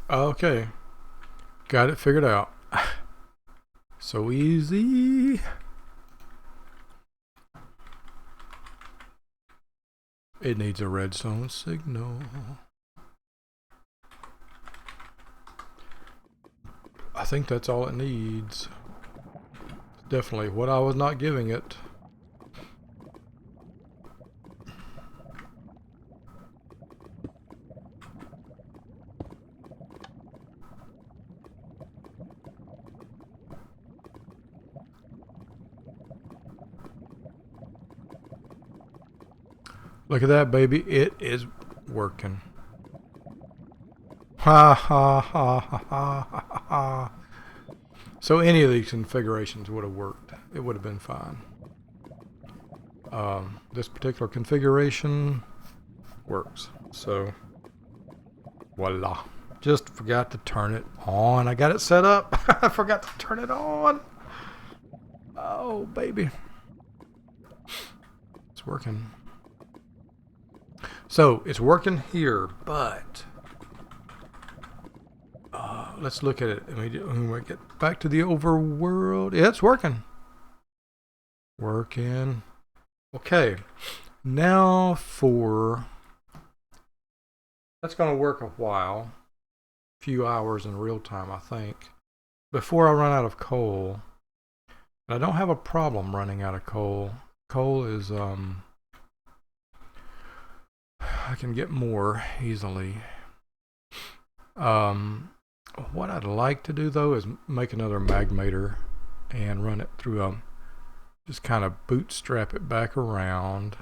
Okay, got it figured out. So easy. It needs a redstone signal. I think that's all it needs. Definitely what I was not giving it. Look at that, baby. It is working. Ha ha ha ha ha ha ha. So any of these configurations would have worked. It would have been fine. This particular configuration works. So voila. Just forgot to turn it on. I got it set up. I forgot to turn it on. Oh, baby. It's working. So it's working here, but let's look at it. When we get back to the overworld, yeah, it's working. Working. Okay. Now for... That's going to work a while. A few hours in real time, I think. Before I run out of coal. I don't have a problem running out of coal. Coal is... I can get more easily. What I'd like to do though is make another magmator and run it through just kind of bootstrap it back around.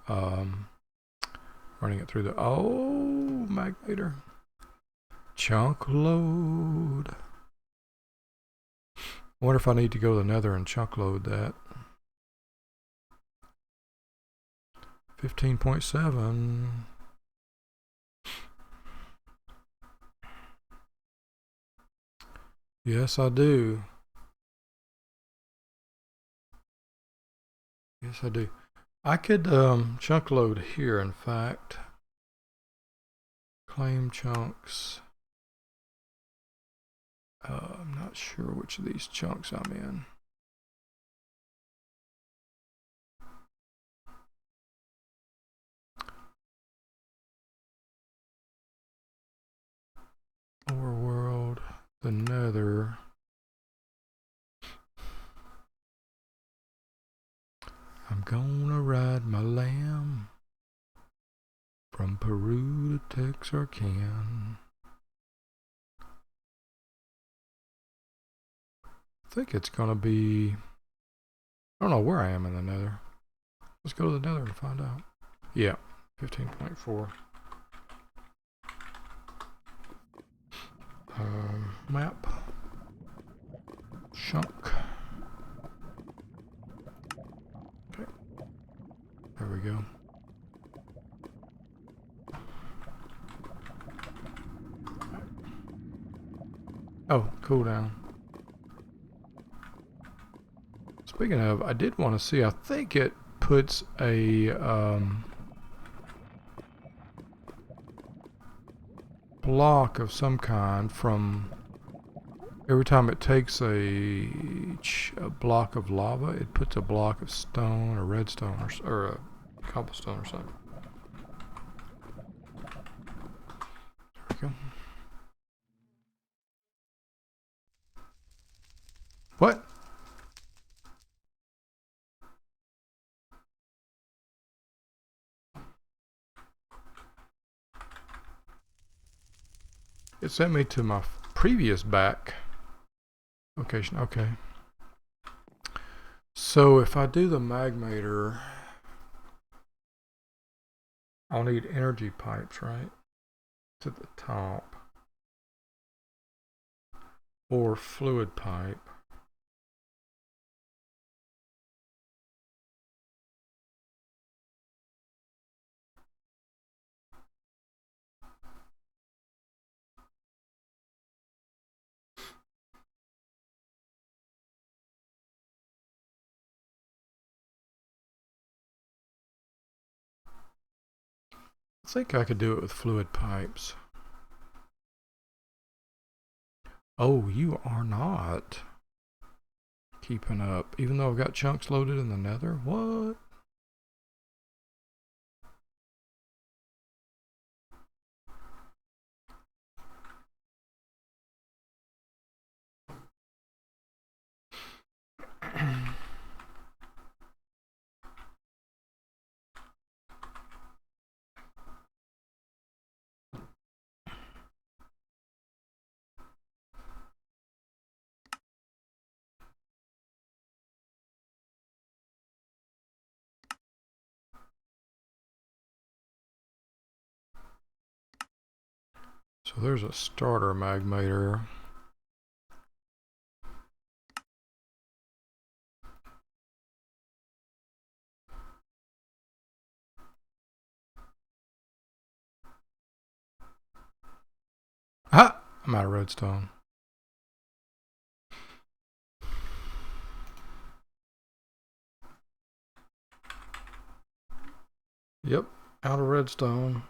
Running it through the magmator chunk load. I wonder if I need to go to the nether and chunk load that. 15.7. Yes, I do. Yes, I do. I could chunk load here, in fact. Claim chunks. I'm not sure which of these chunks I'm in. Overworld, the nether. I'm gonna ride my lamb from Peru to Texarkana. I think it's gonna be... I don't know where I am in the nether. Let's go to the nether and find out. Yeah, 15.4. Map. Chunk. Okay. There we go. Oh, cooldown. Speaking of, I did want to see, I think it puts a block of some kind from every time it takes a block of lava, it puts a block of stone or redstone or a cobblestone or something. There we go. What? It sent me to my previous back location. Okay. So if I do the magmator, I'll need energy pipes, right? To the top. Or fluid pipe. I think I could do it with fluid pipes. Oh, you are not keeping up. Even though I've got chunks loaded in the nether? What? So there's a starter magmator. Ah! I'm out of redstone. Yep, out of redstone.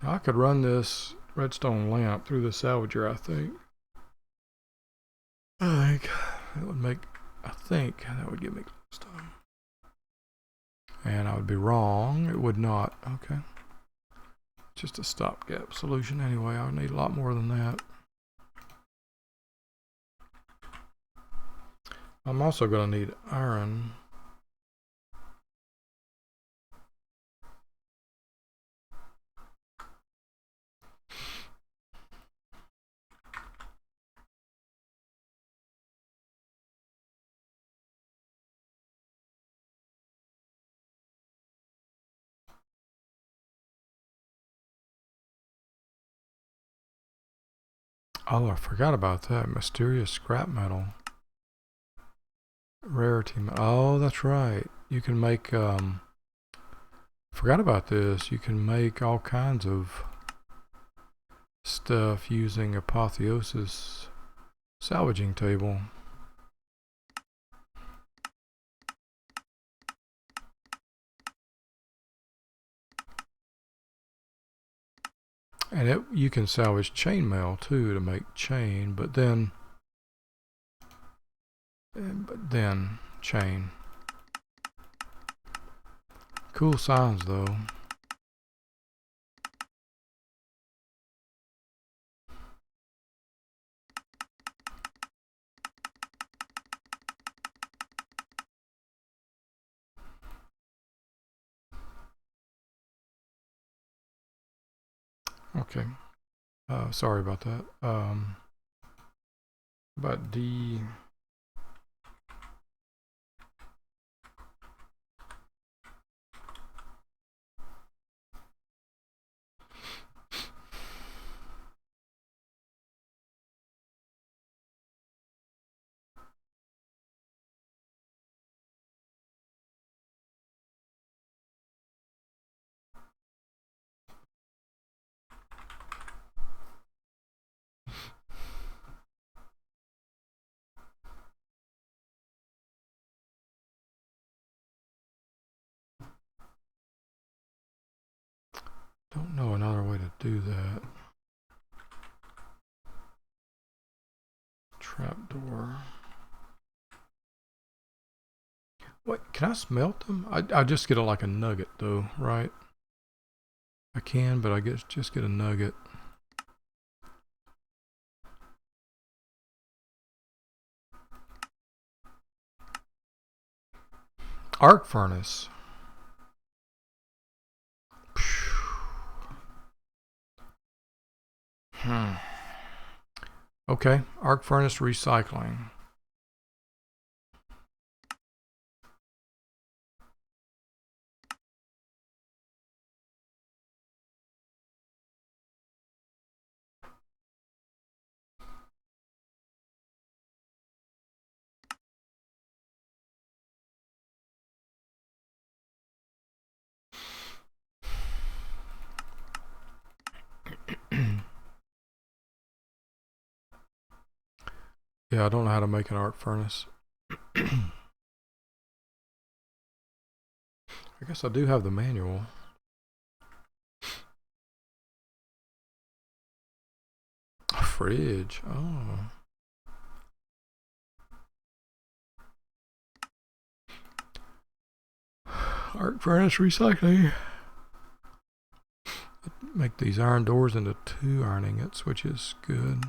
Now I could run this redstone lamp through the salvager, I think. I think that would make, I think that would give me redstone. And I would be wrong. It would not. Okay. Just a stopgap solution anyway. I would need a lot more than that. I'm also going to need iron. Oh, I forgot about that. Mysterious scrap metal. Rarity. Oh, that's right. You can make, forgot about this. You can make all kinds of stuff using Apotheosis salvaging table. And you can salvage chainmail too to make chain, but then chain. Cool signs though. Okay. Sorry about that. About D. Don't know another way to do that. Trapdoor. What? Can I smelt them? I just get like a nugget though, right? I can, but I just get a nugget. Arc furnace. Okay, arc furnace recycling. Yeah, I don't know how to make an arc furnace. I guess I do have the manual. fridge. Oh. Arc furnace recycling. Make these iron doors into 2 iron ingots, which is good.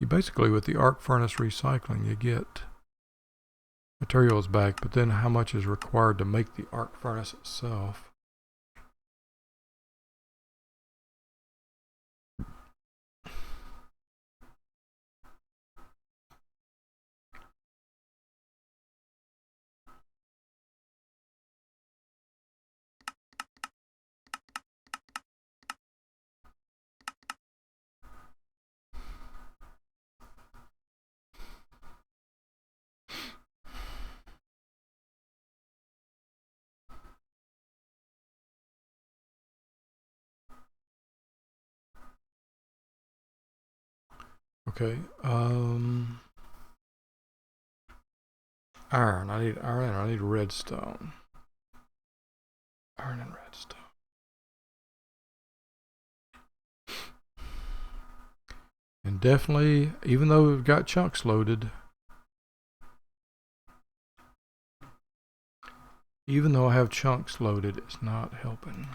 You basically, with the arc furnace recycling, you get materials back, but then how much is required to make the arc furnace itself? Okay, iron. I need iron. I need redstone. Iron and redstone. And definitely, even though we've got chunks loaded, even though I have chunks loaded, it's not helping.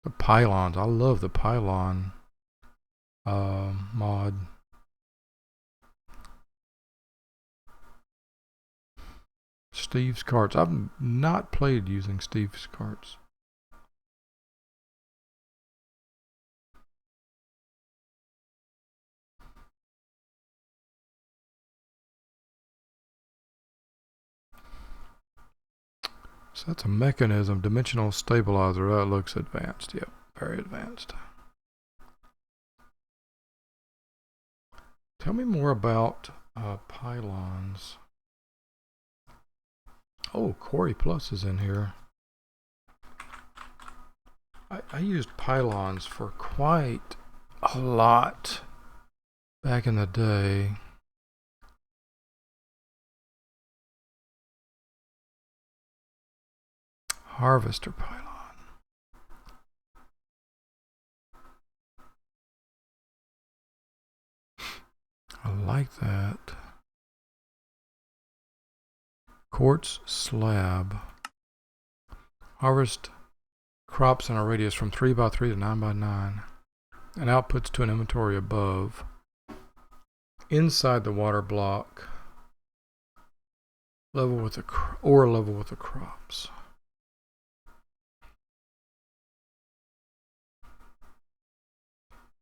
The pylons. I love the pylon mod. Steve's carts. I've not played using Steve's carts. So that's a mechanism, dimensional stabilizer. That looks advanced. Yep, very advanced. Tell me more about pylons. Oh, Quarry Plus is in here. I used pylons for quite a lot back in the day. Harvester pylon. I like that. Quartz slab. Harvest crops in a radius from 3x3 to 9x9. And outputs to an inventory above. Inside the water block. Level with the level with the crops.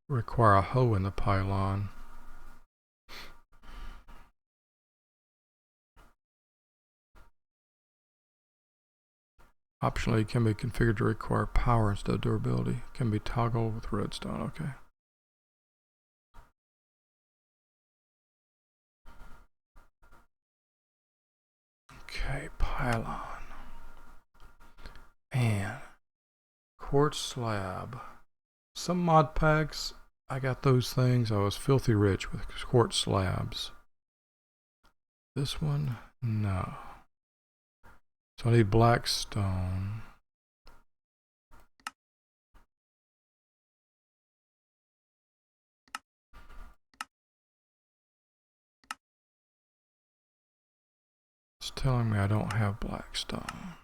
Require a hoe in the pylon. Optionally, can be configured to require power instead of durability. Can be toggled with redstone. Okay. Okay, pylon. Man. Quartz slab. Some mod packs, I got those things. I was filthy rich with quartz slabs. This one, no. So I need black stone. It's telling me I don't have black stone.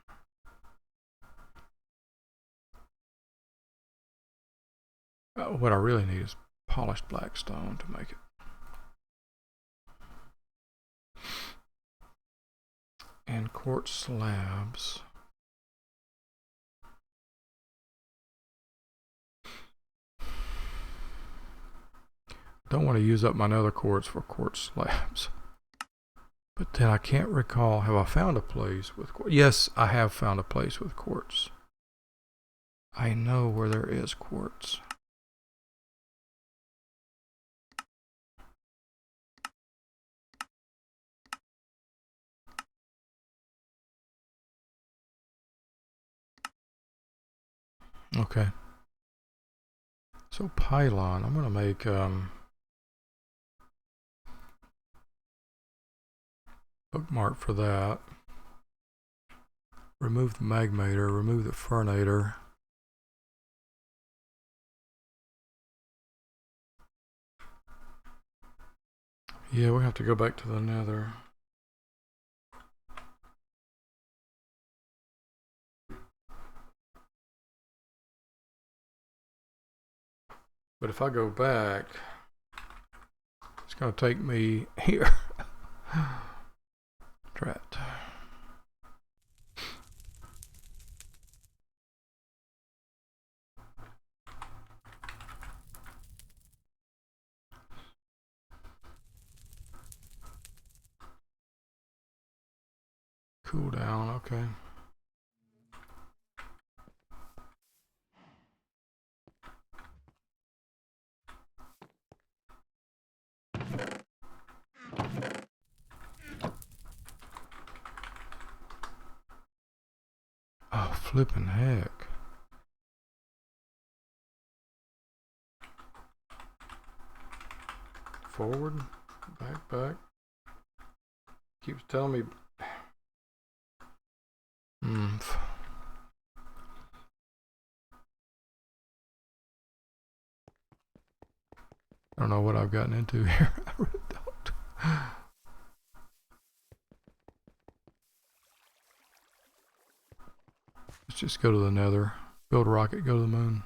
What I really need is polished black stone to make it. And quartz slabs. Don't want to use up my nether quartz for quartz slabs. But then I can't recall, have I found a place with quartz? Yes, I have found a place with quartz. I know where there is quartz. Okay. So pylon, I'm going to make Bookmark for that. Remove the magmator, remove the fernator. Yeah, we have to go back to the nether. But if I go back, it's going to take me here. Drat. Cool down, okay. Oh, flippin' heck. Forward, back. Keeps telling me. I don't know what I've gotten into here. I really don't. Let's just go to the nether. Build a rocket, go to the moon.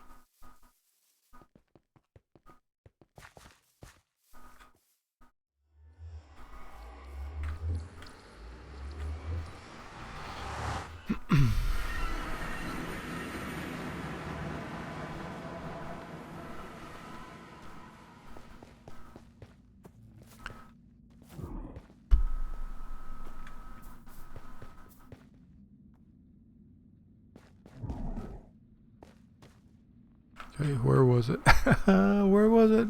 Okay, where was it? Where was it?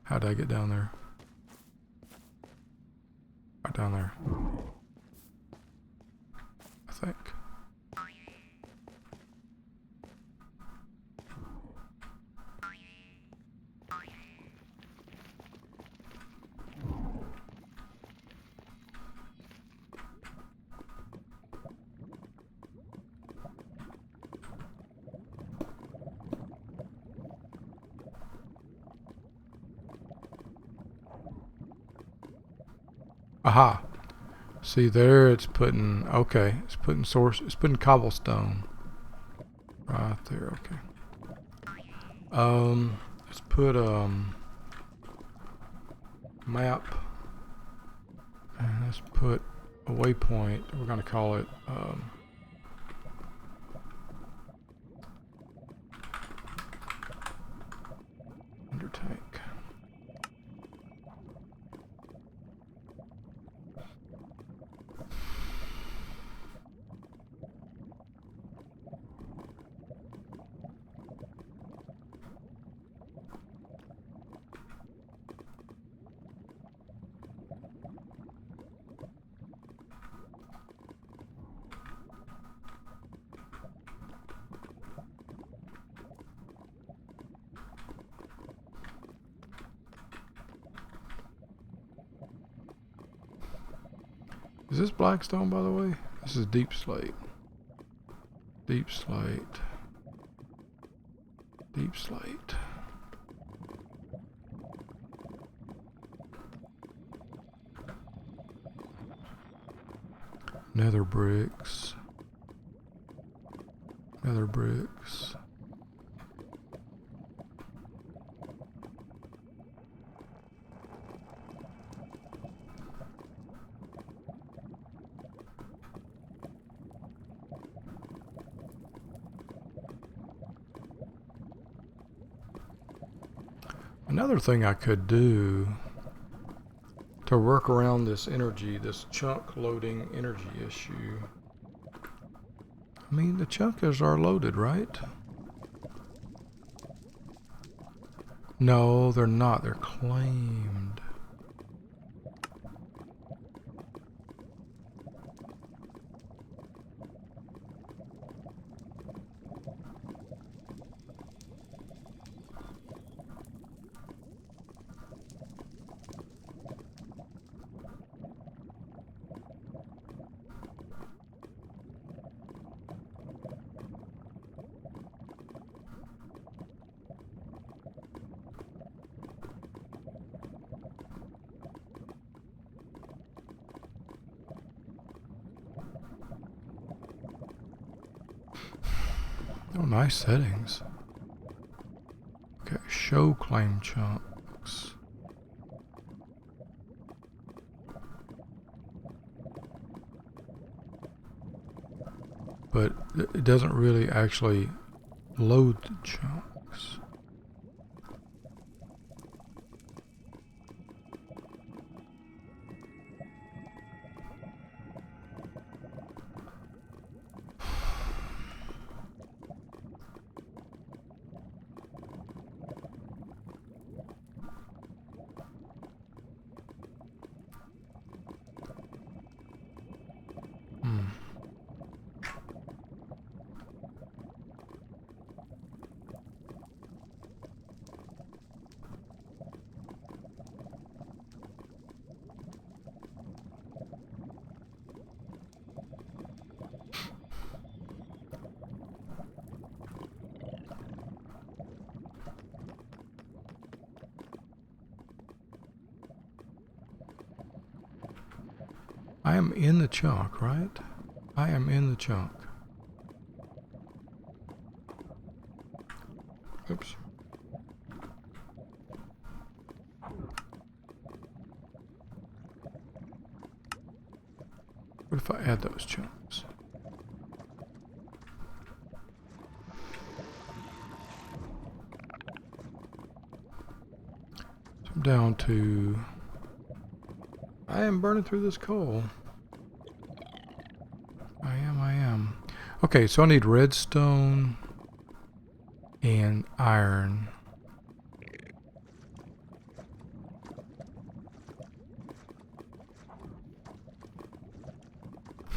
How did I get down there? Right down there. I think. Aha. See there, it's putting, okay, it's putting cobblestone. Right there, okay. Let's put, map. And let's put a waypoint. We're going to call it, under tank. Is this blackstone, by the way? This is deep slate. Deep slate. Deep slate. Nether bricks. Nether bricks. Another thing I could do to work around this energy, this chunk loading energy issue. I mean, the chunkers are loaded, right? No, they're not. They're claimed. Oh, nice settings. Okay, show claim chunks. But it doesn't really actually load the chunks. I am in the chunk, right? I am in the chunk. Oops. What if I add those chunks? So I'm down to... I am burning through this coal. I am. Okay, so I need redstone and iron.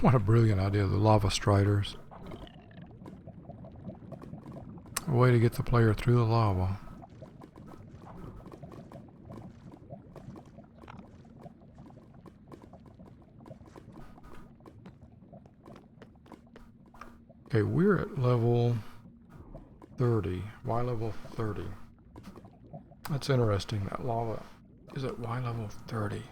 What a brilliant idea, the lava striders. A way to get the player through the lava. Okay, we're at level 30. Why level 30? That's interesting. That lava is at Y level 30.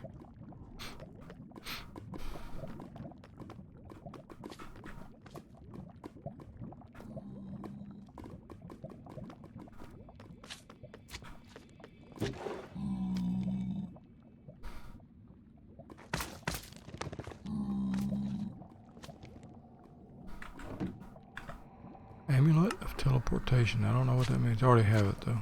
Amulet of teleportation. I don't know what that means. I already have it though.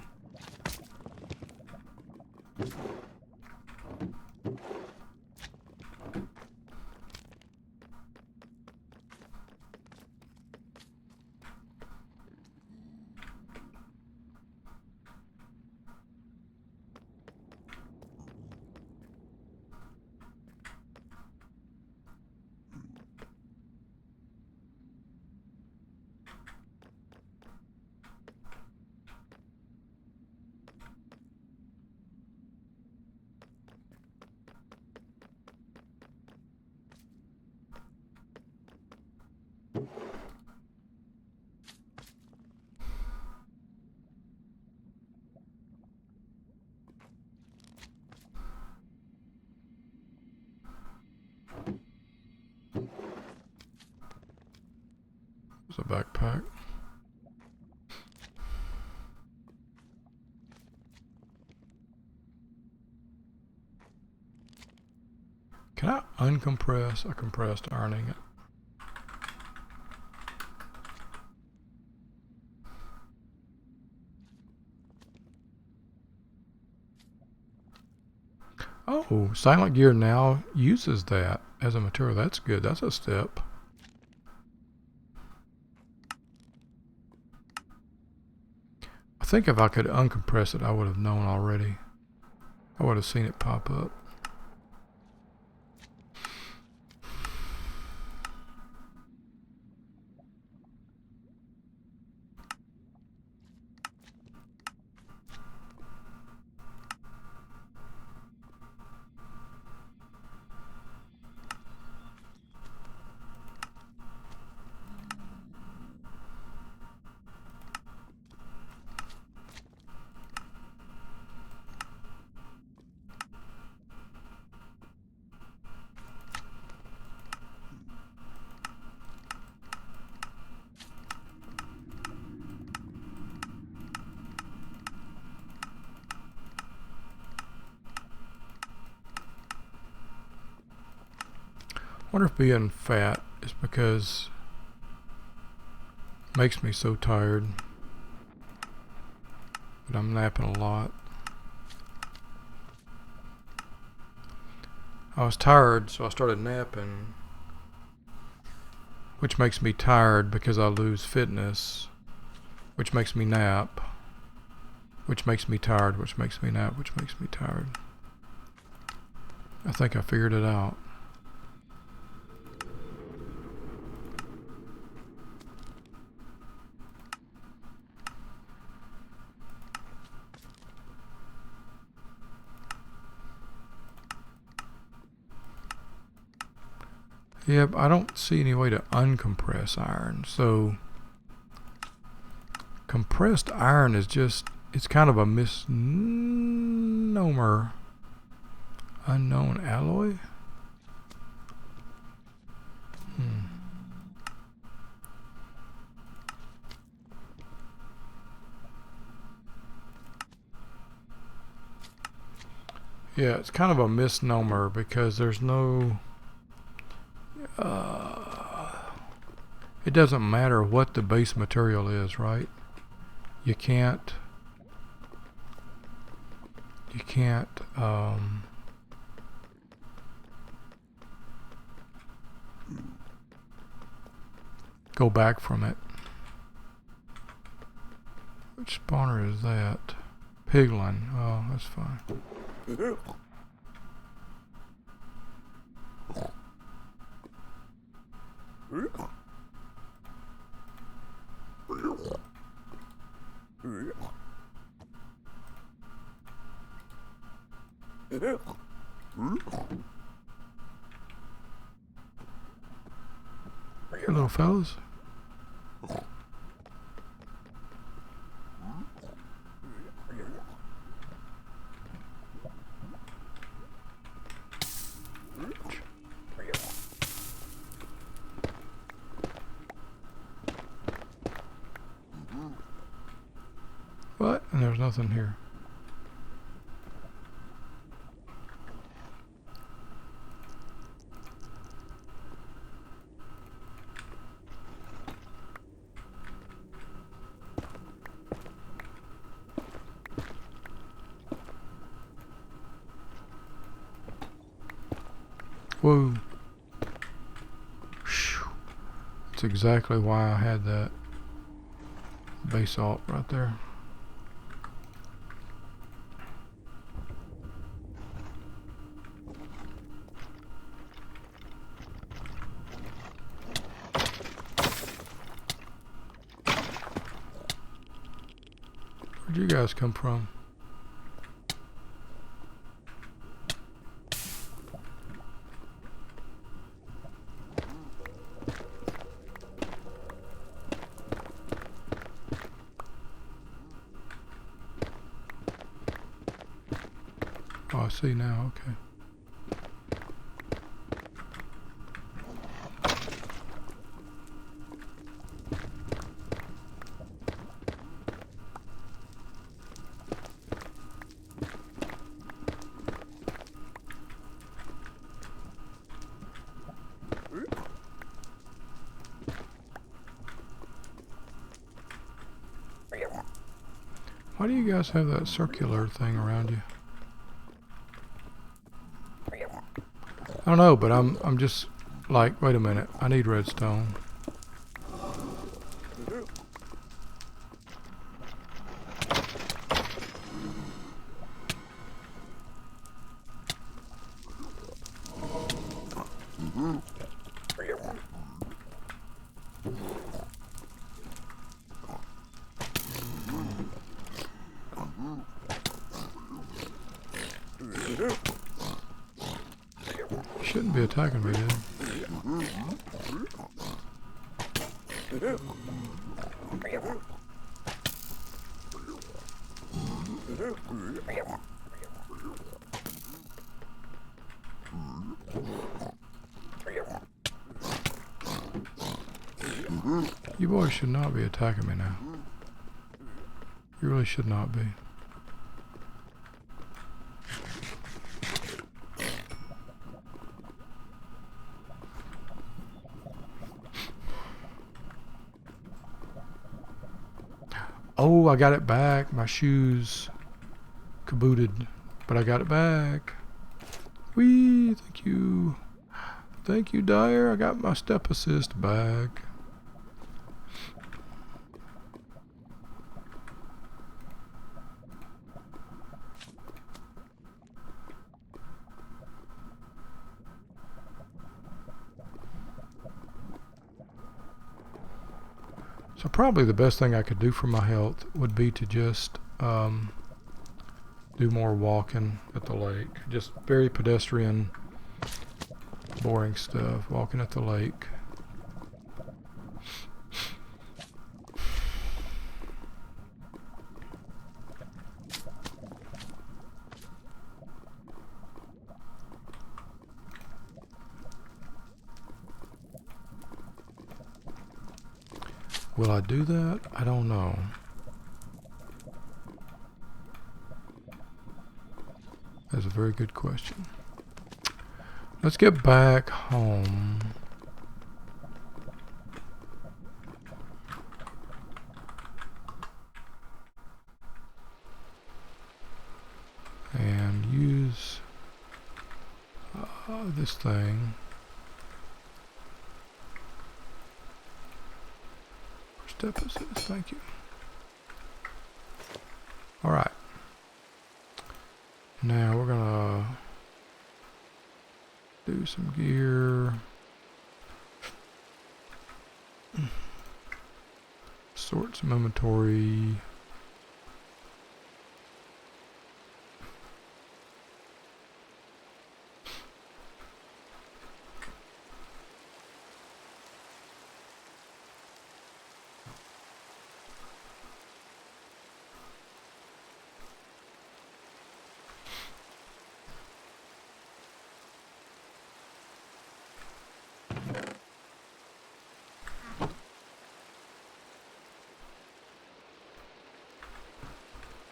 There's a backpack. Can I uncompress a compressed iron ingot? Oh, Silent Gear now uses that as a material. That's good. That's a step. I think if I could uncompress it, I would have known already. I would have seen it pop up. Wonder if being fat is because it makes me so tired. But I'm napping a lot. I was tired, so I started napping, which makes me tired because I lose fitness, which makes me nap, which makes me tired, which makes me nap, which makes me tired. I think I figured it out. Yep, I don't see any way to uncompress iron. So compressed iron is just, it's kind of a misnomer. Unknown alloy? Yeah, it's kind of a misnomer because there's no... it doesn't matter what the base material is, right? You can't go back from it. Which spawner is that? Piglin. Oh, that's fine. Here, little fellas. What? And there's nothing here. Whoa. That's exactly why I had that basalt right there. Where'd you guys come from? Oh, I see now, okay. Why do you guys have that circular thing around you? I don't know, but I'm just like, wait a minute, I need redstone. Shouldn't be attacking me, dude. You boys should not be attacking me now. You really should not be. Oh, I got it back. My shoes kabooted, but I got it back. Whee! Thank you. Thank you, Dyer. I got my step assist back. So probably the best thing I could do for my health would be to just do more walking at the lake. Just very pedestrian, boring stuff. Walking at the lake. Will I do that? I don't know. That's a very good question. Let's get back home. And use this thing. Step assist, thank you. All right. Now we're gonna do some gear. Sort some inventory.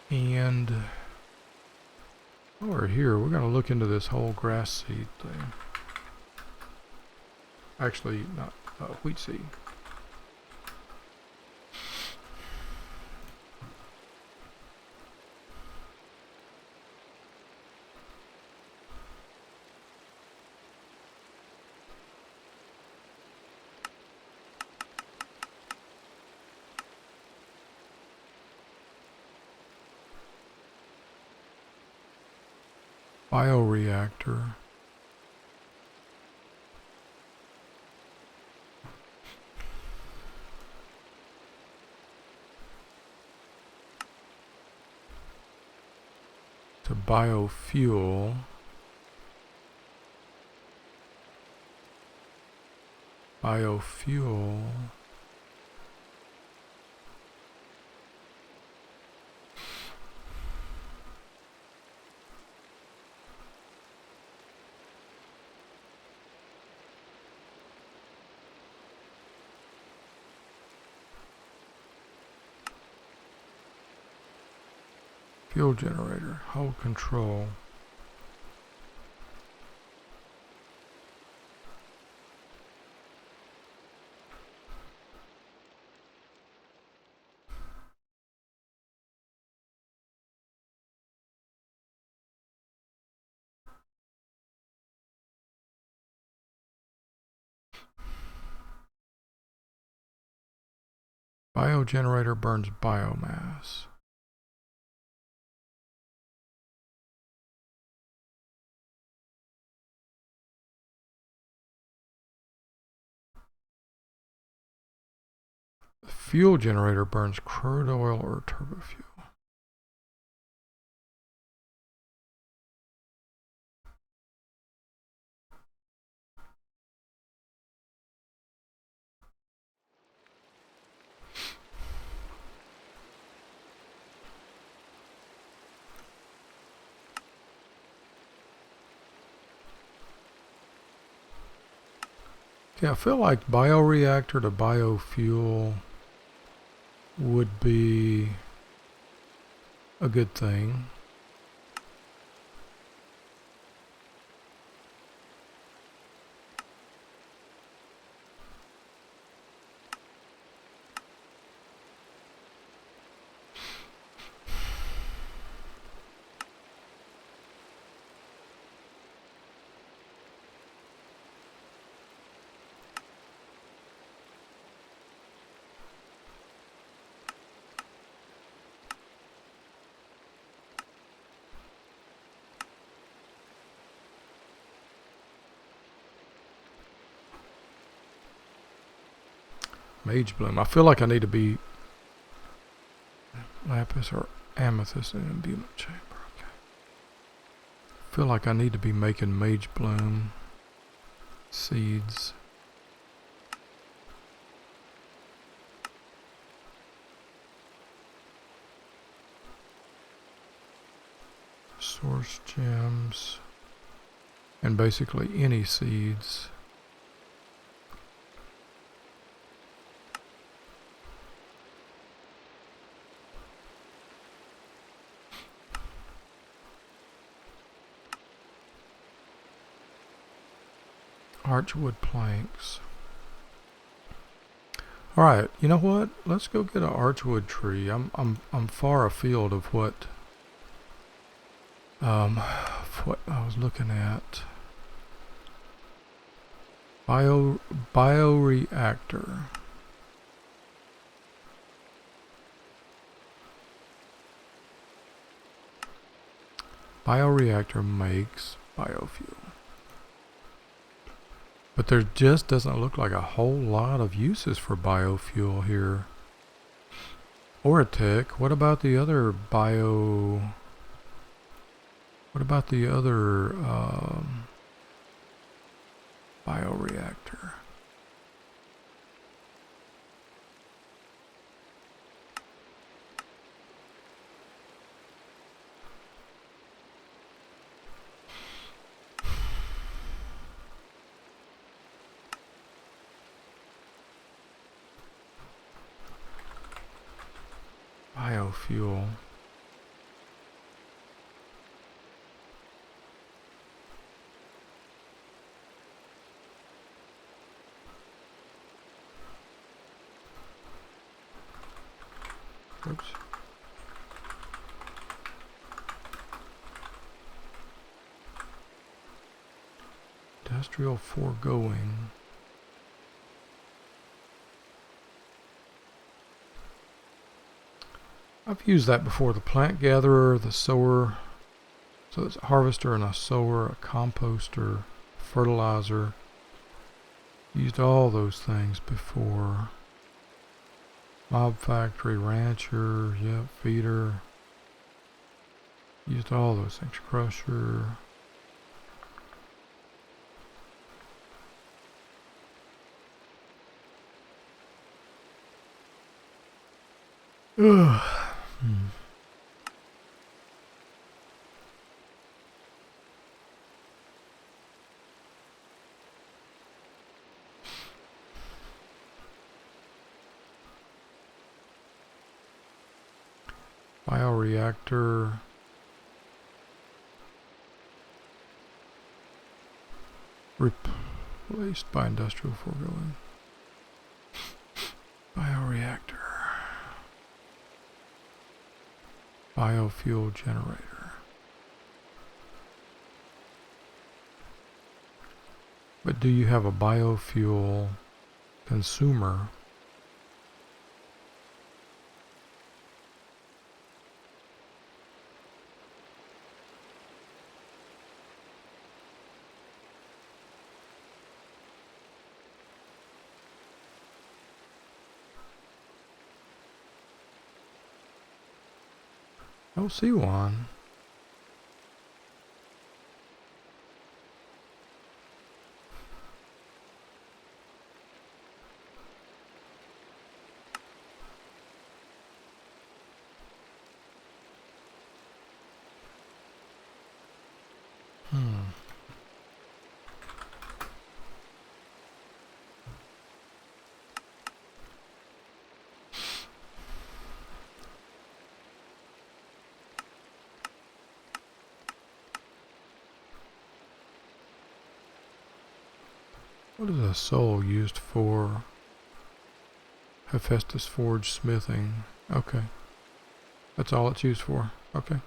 And while we're here, we're going to look into this whole grass seed thing. Actually, not wheat seed. Bioreactor. To biofuel. Biofuel. Fuel generator, hold control. Biogenerator burns biomass. The fuel generator burns crude oil or turbo fuel. Yeah, I feel like bioreactor to biofuel would be a good thing. Mage Bloom. I feel like I need to be lapis or amethyst in an imbuement chamber. Okay. I feel like I need to be making Mage Bloom seeds. Source gems. And basically any seeds. Archwood planks. All right, you know what? Let's go get an archwood tree. I'm far afield of what I was looking at. Bioreactor. Bioreactor makes biofuel. But there just doesn't look like a whole lot of uses for biofuel here. Oratech, what about the other bioreactor? Biofuel. Oops. Industrial foregoing. I've used that before. The plant gatherer, the sower. So it's a harvester and a sower, a composter, fertilizer. Used all those things before. Mob factory, rancher, yep, feeder. Used all those things. Crusher. Ugh. Bioreactor. Replaced by industrial foregoing. Bioreactor. Biofuel generator. But do you have a biofuel consumer? I don't see one. What is a soul used for? Hephaestus Forge smithing. Okay. That's all it's used for. Okay.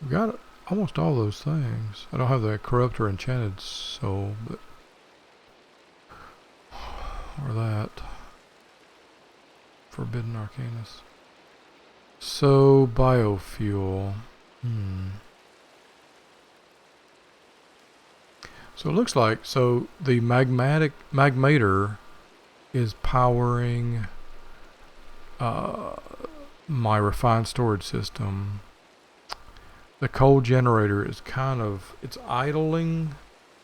We've got almost all those things. I don't have the corrupt or enchanted soul, but or that. Forbidden Arcanus. So, biofuel. So it looks like, so the magmator is powering my refined storage system. The coal generator is kind of, it's idling,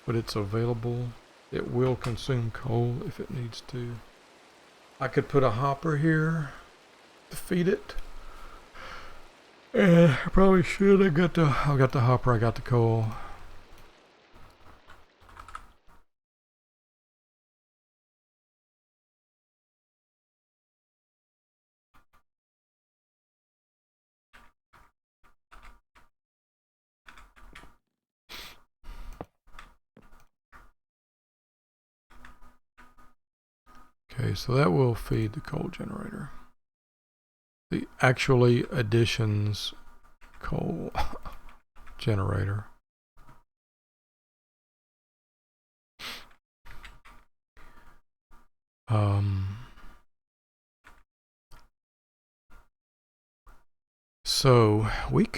but it's available. It will consume coal if it needs to. I could put a hopper here to feed it. And I probably should. I got the hopper, I got the coal. Okay, so that will feed the coal generator. The actually additions coal generator. So we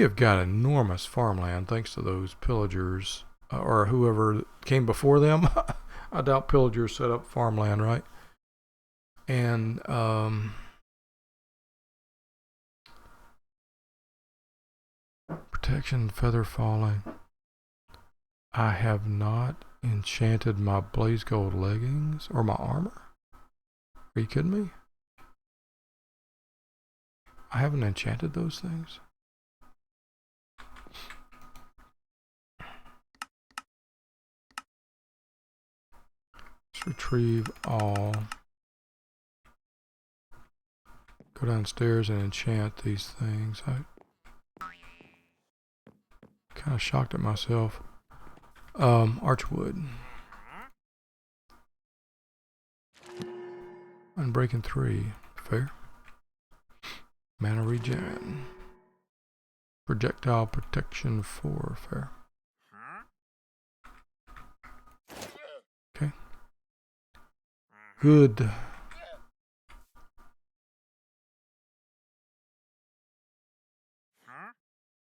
have got enormous farmland thanks to those pillagers or whoever came before them. I doubt pillagers set up farmland, right? And protection, feather falling. I have not enchanted my blaze gold leggings or my armor. Are you kidding me? I haven't enchanted those things. Let's retrieve all. Go downstairs and enchant these things. I'm kind of shocked at myself. Archwood. Unbreaking 3. Fair. Mana regen. Projectile protection 4. Fair. Okay. Good.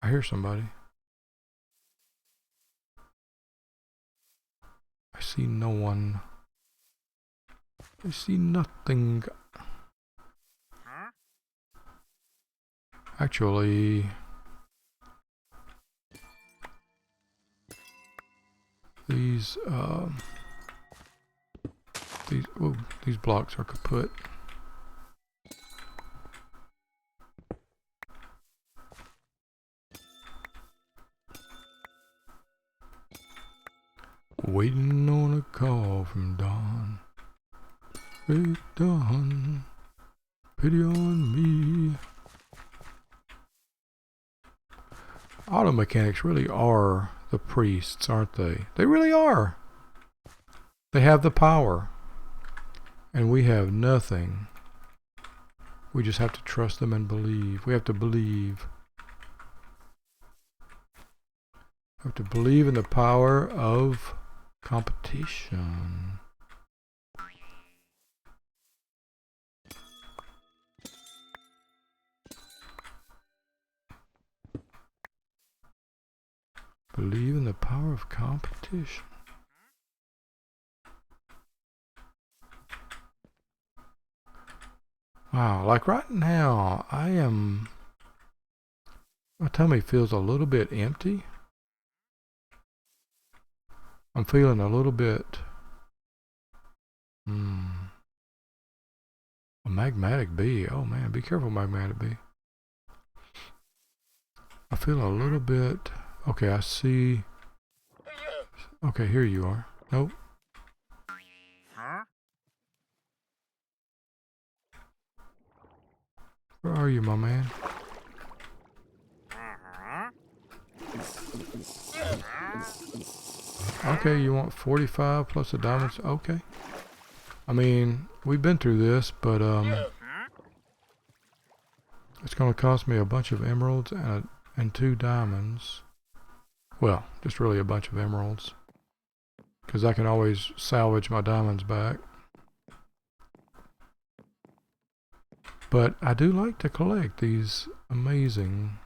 I hear somebody. I see no one. I see nothing. Actually, these blocks are kaput. Waiting on a call from Dawn. Hey Dawn, pity on me. Auto mechanics really are the priests, aren't they? They really are. They have the power. And we have nothing. We just have to trust them and believe. We have to believe. We have to believe in the power of competition. Believe in the power of competition. Wow, like right now, my tummy feels a little bit empty. I'm feeling a little bit, a magmatic bee. Oh man, be careful, magmatic bee. I feel a little bit, okay, I see, okay, here you are. Nope. Where are you, my man? Okay, you want 45 plus the diamonds? Okay. I mean, we've been through this, but it's going to cost me a bunch of emeralds and 2 diamonds. Well, just really a bunch of emeralds, because I can always salvage my diamonds back. But I do like to collect these amazing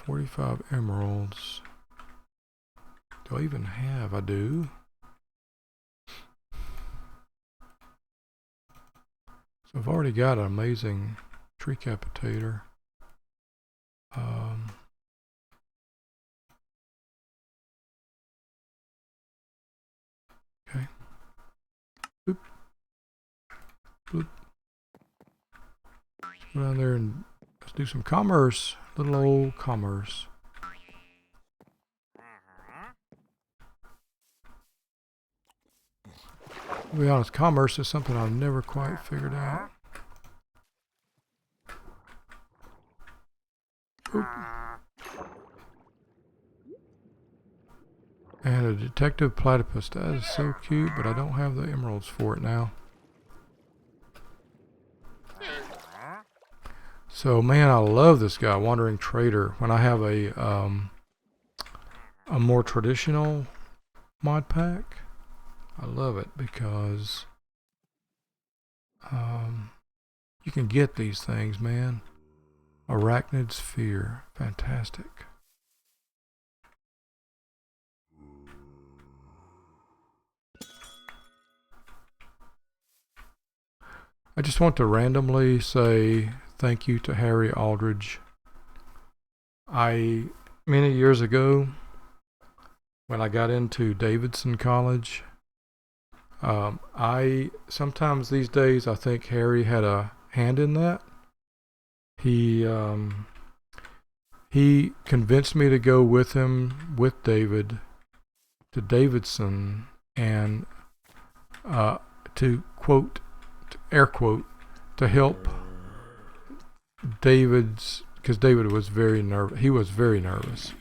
$45 emeralds. Do I even have? I do. So I've already got an amazing tree capitator. Okay. Boop. Boop. Let's go down there and let's do some commerce. Little old commerce. To be honest, commerce is something I've never quite figured out. Oop. And a detective platypus. That is so cute, but I don't have the emeralds for it now. So man, I love this guy, Wandering Trader. When I have a more traditional mod pack, I love it because you can get these things, man. Arachnid Sphere, fantastic. I just want to randomly say thank you to Harry Aldridge. Many years ago, when I got into Davidson College, sometimes these days I think Harry had a hand in that. He convinced me to go with him, with David, to Davidson, and to quote, air quote, to help David's, because David was very nervous. He was very nervous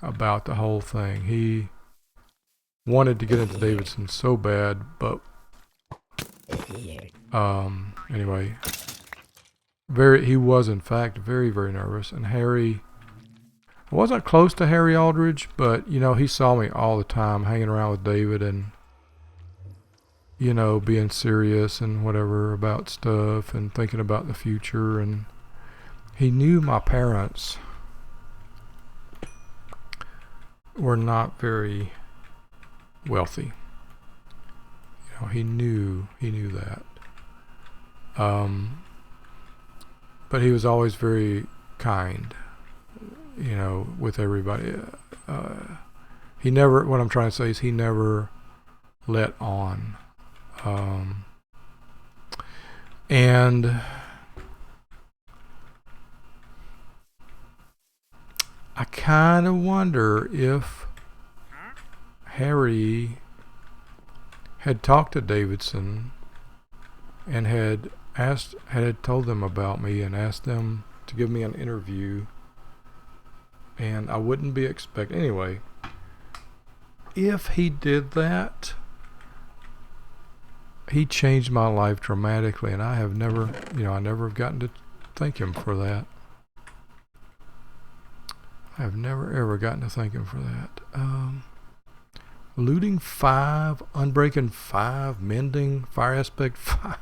about the whole thing. He wanted to get into Davidson so bad, but anyway, he was in fact very, very nervous. And Harry, I wasn't close to Harry Aldridge, but you know, he saw me all the time hanging around with David and, you know, being serious and whatever about stuff and thinking about the future. And he knew my parents were not very wealthy. You know, he knew that. But he was always very kind, you know, with everybody. He never, what I'm trying to say is he never let on. And I kind of wonder if Harry had talked to Davidson and had told them about me and asked them to give me an interview, and I wouldn't be expecting, anyway, if he did that, he changed my life dramatically, and I have never, you know, I never have gotten to thank him for that. I have never ever gotten to thank him for that. Looting 5, Unbreaking 5, Mending, Fire Aspect 5,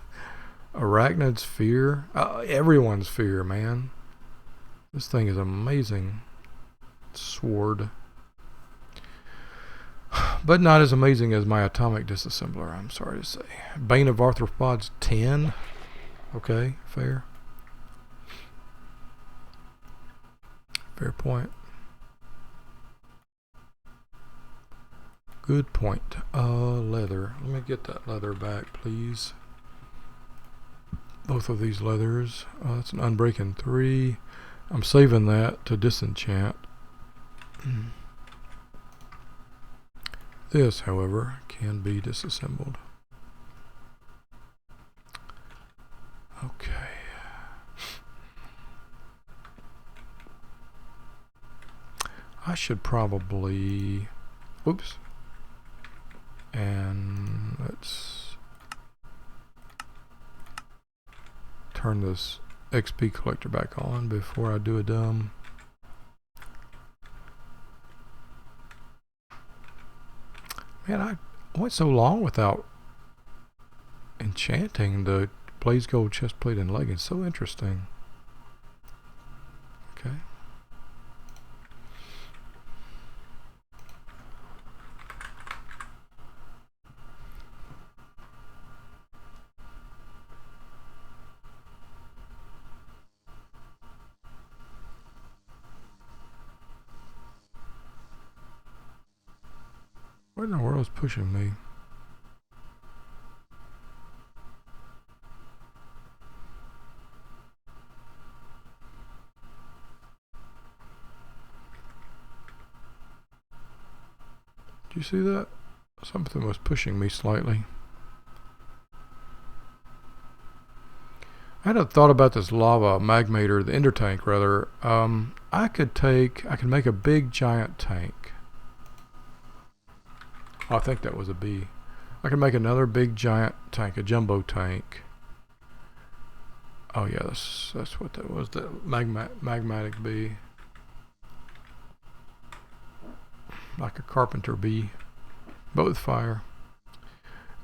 Arachnid Sphere, everyone's fear, man. This thing is amazing. Sword. But not as amazing as my atomic disassembler, I'm sorry to say. Bane of Arthropods 10. Okay, fair. Fair point. Good point. Leather. Let me get that leather back, please. Both of these leathers. That's an Unbreaking 3. I'm saving that to disenchant. This, however, can be disassembled. Okay. I should probably... Oops. And let's turn this XP collector back on before I do a dumb Man, I went so long without enchanting the blaze gold chest plate and leggings. So interesting. Okay. What in the world is pushing me? Do you see that? Something was pushing me slightly. I had a thought about this lava magmator, the ender tank rather. I could make a big giant tank. Oh, I think that was a bee. I could make another big giant tank, a jumbo tank. Oh yeah, that's what that was, the magmatic bee. Like a carpenter bee, but with fire.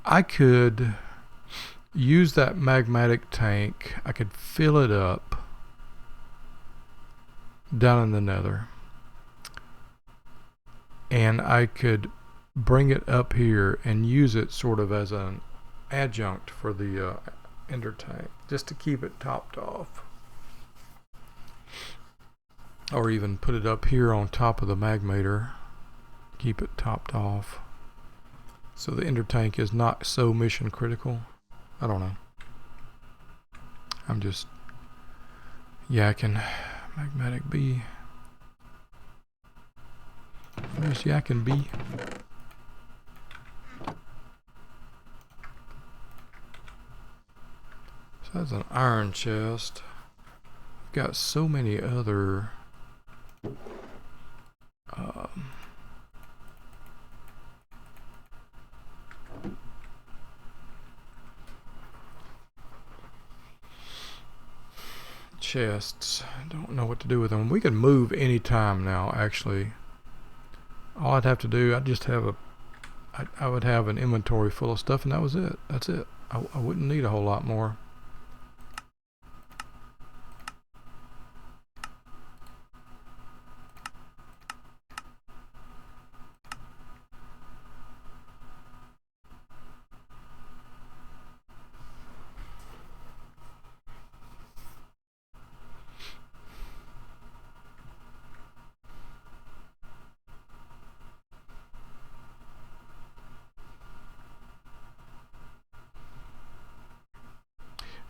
I could use that magmatic tank. I could fill it up down in the nether. And I could bring it up here and use it sort of as an adjunct for the ender tank, just to keep it topped off. Or even put it up here on top of the magmator, keep it topped off, so the ender tank is not so mission critical. I don't know. I'm just yakking. Magmatic bee. Just yakking bee. So that's an iron chest. I've got so many other chests. I don't know what to do with them. We can move anytime now, actually. All I'd have to do, I would have an inventory full of stuff, and that was it. That's it. I wouldn't need a whole lot more.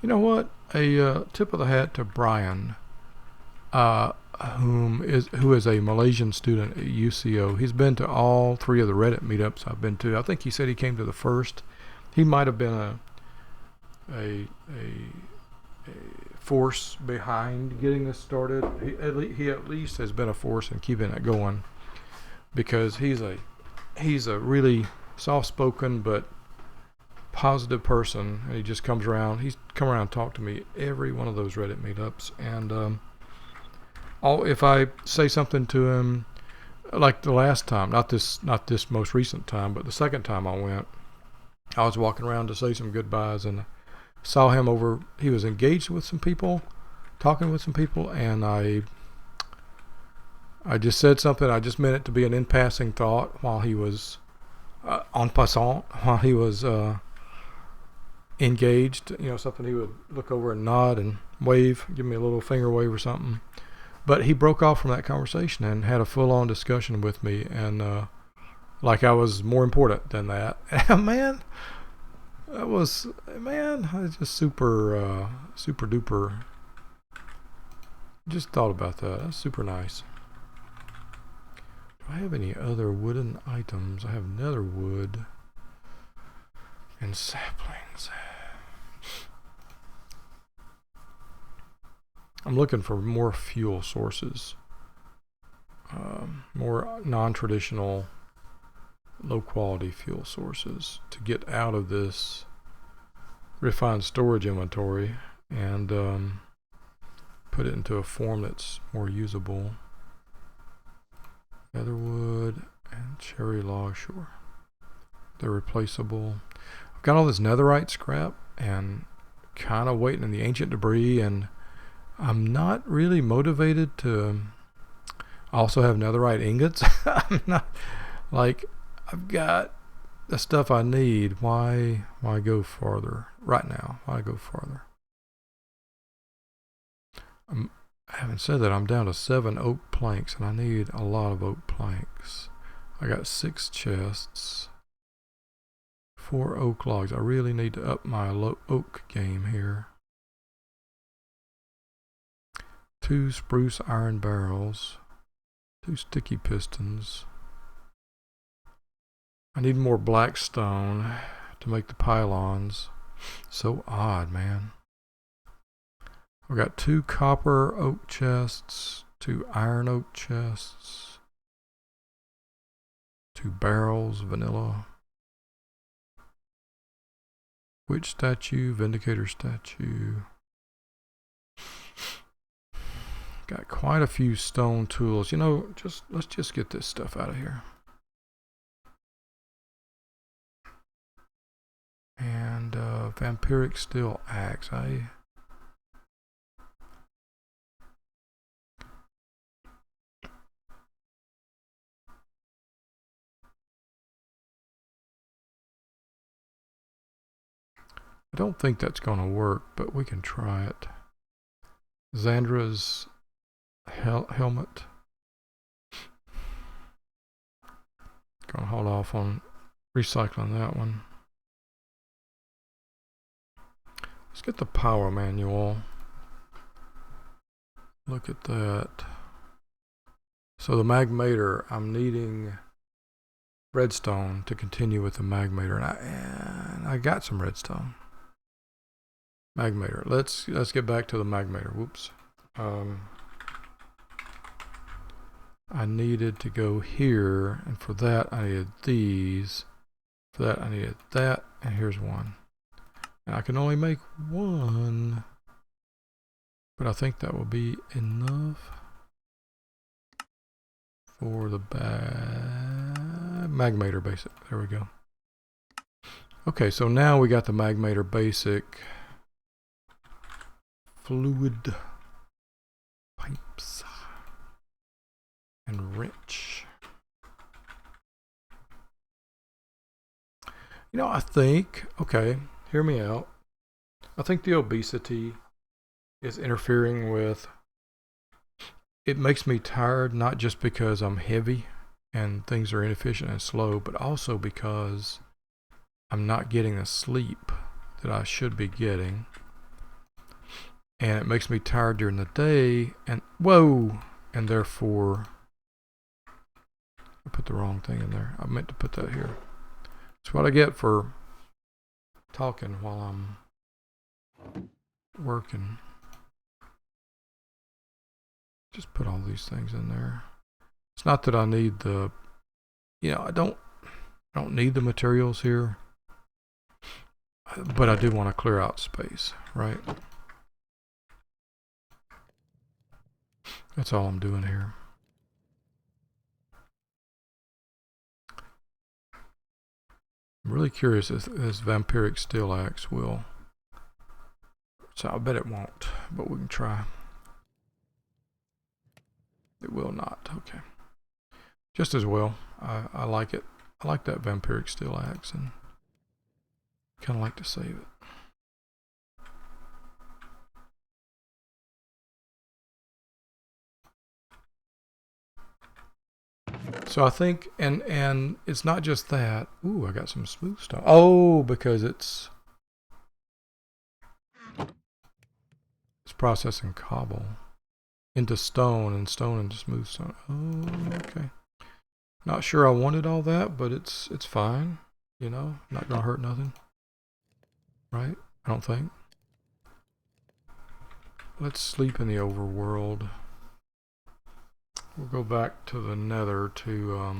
You know what? A tip of the hat to Brian, who is a Malaysian student at UCO. He's been to all 3 of the Reddit meetups I've been to. I think he said he came to the first. He might have been a force behind getting this started. He at least has been a force in keeping it going, because he's a really soft-spoken but positive person, and he just comes around. He's come around and talked to me every one of those Reddit meetups, and if I say something to him, like the last time, not this most recent time, but the second time I went, I was walking around to say some goodbyes and saw him over. He was engaged with some people, talking with some people, and I just said something. I just meant it to be an in passing thought while he was en passant, while he was engaged, something he would look over and nod and wave, give me a little finger wave or something. But he broke off from that conversation and had a full-on discussion with me, and like I was more important than that. Man, I was just super duper. Just thought about that. That's super nice. Do I have any other wooden items? I have nether wood and saplings. I'm looking for more fuel sources, more non-traditional, low-quality fuel sources to get out of this refined storage inventory and put it into a form that's more usable. Netherwood and cherry log, sure. They're replaceable. I've got all this netherite scrap and kind of waiting in the ancient debris, and I'm not really motivated to also have netherite ingots. I'm not, like, I've got the stuff I need. Why go farther right now? Why go farther? Having said that, I'm down to 7 oak planks, and I need a lot of oak planks. I got 6 chests, 4 oak logs. I really need to up my oak game here. 2 spruce iron barrels, 2 sticky pistons. I need more black stone to make the pylons. So odd, man. I've got 2 copper oak chests, 2 iron oak chests, 2 barrels, vanilla. Witch statue, vindicator statue. Got quite a few stone tools. You know, let's just get this stuff out of here. And vampiric steel axe. I don't think that's going to work, but we can try it. Xandra's helmet. Gonna hold off on recycling that one. Let's get the power manual. Look at that. So the magmator, I'm needing redstone to continue with the magmator, and I got some redstone. Magmator. Let's get back to the magmator. Whoops. I needed to go here, and for that I needed these. For that I needed that, and here's one. And I can only make one, but I think that will be enough for the magmator basic. There we go. Okay, so now we got the magmator basic fluid pipes and wrench. You know, I think, okay, hear me out. I think the obesity is interfering with, it makes me tired, not just because I'm heavy and things are inefficient and slow, but also because I'm not getting the sleep that I should be getting. And it makes me tired during the day, and and therefore, I put the wrong thing in there. I meant to put that here. That's what I get for talking while I'm working. Just put all these things in there. It's not that I need the, I don't need the materials here, but I do want to clear out space, right? That's all I'm doing here. I'm really curious if this vampiric steel axe will. So I bet it won't, but we can try. It will not. Okay. Just as well. I like it. I like that vampiric steel axe, and kind of like to save it. So I think, and it's not just that. Ooh, I got some smooth stone. Oh, because it's processing cobble into stone and stone into smooth stone. Oh, okay. Not sure I wanted all that, but it's fine. Not gonna hurt nothing. Right? I don't think. Let's sleep in the overworld. We'll go back to the nether to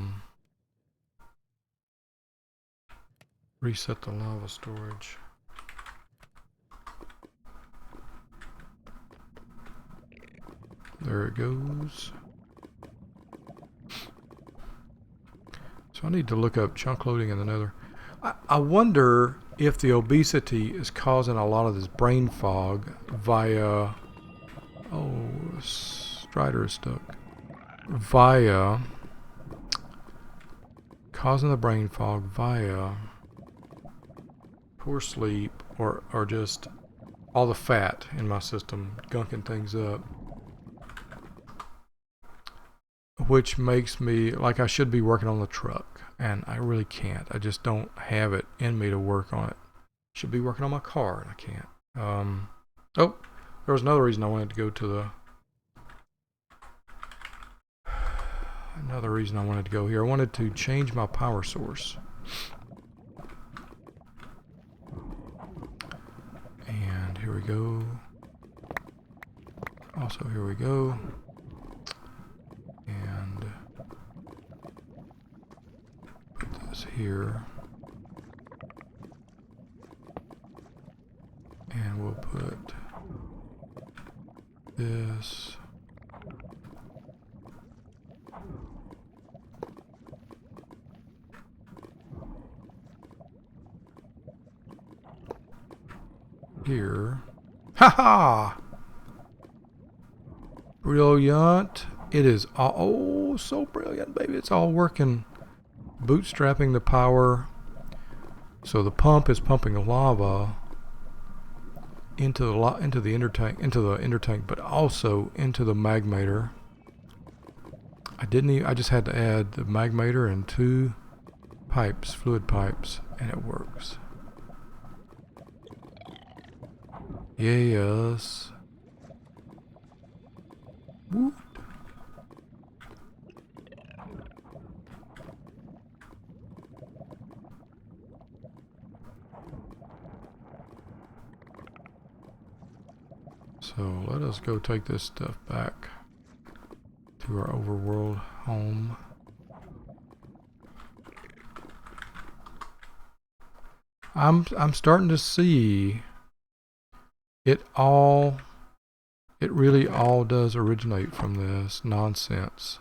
reset the lava storage. There it goes. So I need to look up chunk loading in the nether. I wonder if the obesity is causing a lot of this brain fog via. Oh, Strider is stuck. Via. Causing the brain fog via poor sleep or just all the fat in my system gunking things up. Which makes me like I should be working on the truck, and I really can't. I just don't have it in me to work on it. Should be working on my car, and I can't. Oh, there was another reason I wanted to go to the. Another reason I wanted to go here. I wanted to change my power source. And here we go. Also, here we go. And put this here. And we'll put this. Here. Ha-ha! Brilliant. It is all, oh, so brilliant, baby. It's all working. Bootstrapping the power. So the pump is pumping lava into the intertank, but also into the magmator. I just had to add the magmator and 2 pipes, fluid pipes, and it works. Yes. Woo. So let us go take this stuff back to our overworld home. I'm starting to see it really all does originate from this nonsense.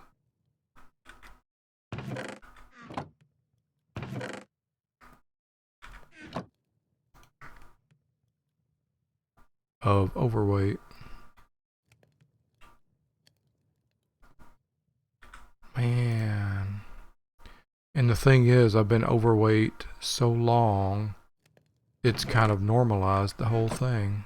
Of overweight. Man. And the thing is, I've been overweight so long, it's kind of normalized the whole thing.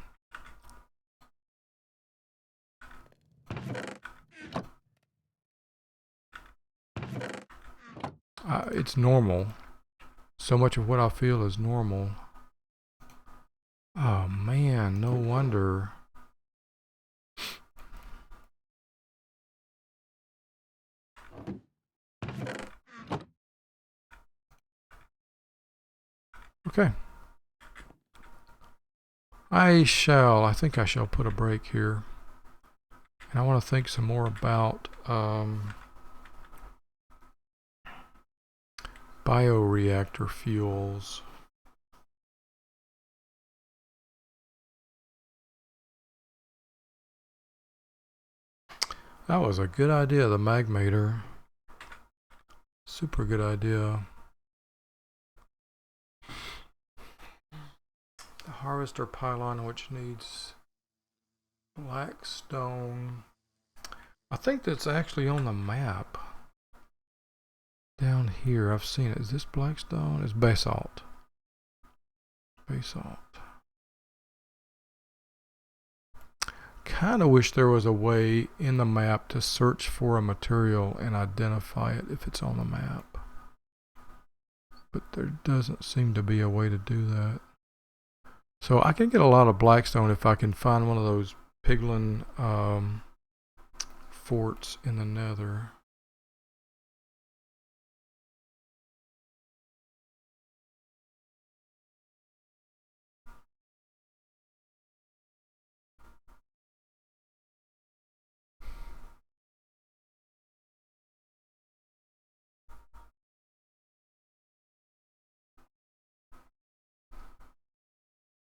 It's normal. So much of what I feel is normal. Oh man, no wonder. Okay. I think I shall put a break here. And I want to think some more about bioreactor fuels. That was a good idea, the magmator. Super good idea. The harvester pylon, which needs black stone. I think that's actually on the map. Down here, I've seen it. Is this black stone? It's basalt. Basalt. Kind of wish there was a way in the map to search for a material and identify it if it's on the map. But there doesn't seem to be a way to do that. So I can get a lot of blackstone if I can find one of those piglin forts in the nether.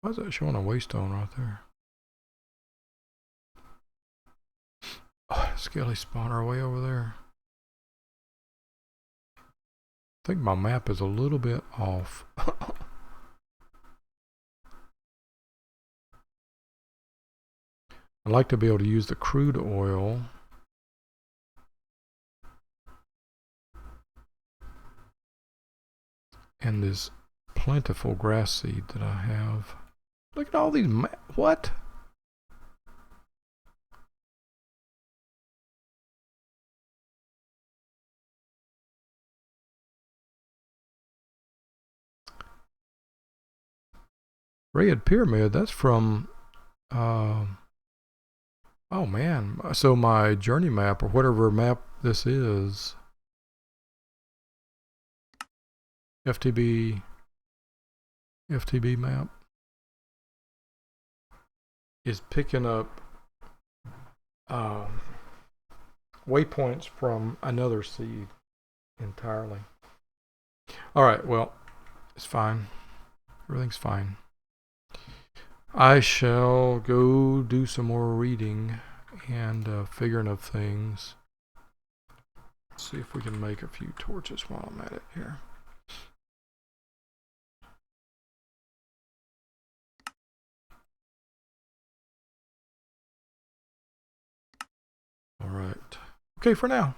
Why is that showing a waystone right there? Oh, skelly spawner way over there. think my map is a little bit off. I'd like to be able to use the crude oil. And this plentiful grass seed that I have. Look at all these what? Red Pyramid, that's from oh man. So my journey map or whatever map this is, FTB map, is picking up waypoints from another seed entirely. All right, well, it's fine. Everything's fine. I shall go do some more reading and figuring of things. Let's see if we can make a few torches while I'm at it here. All right. Okay for now.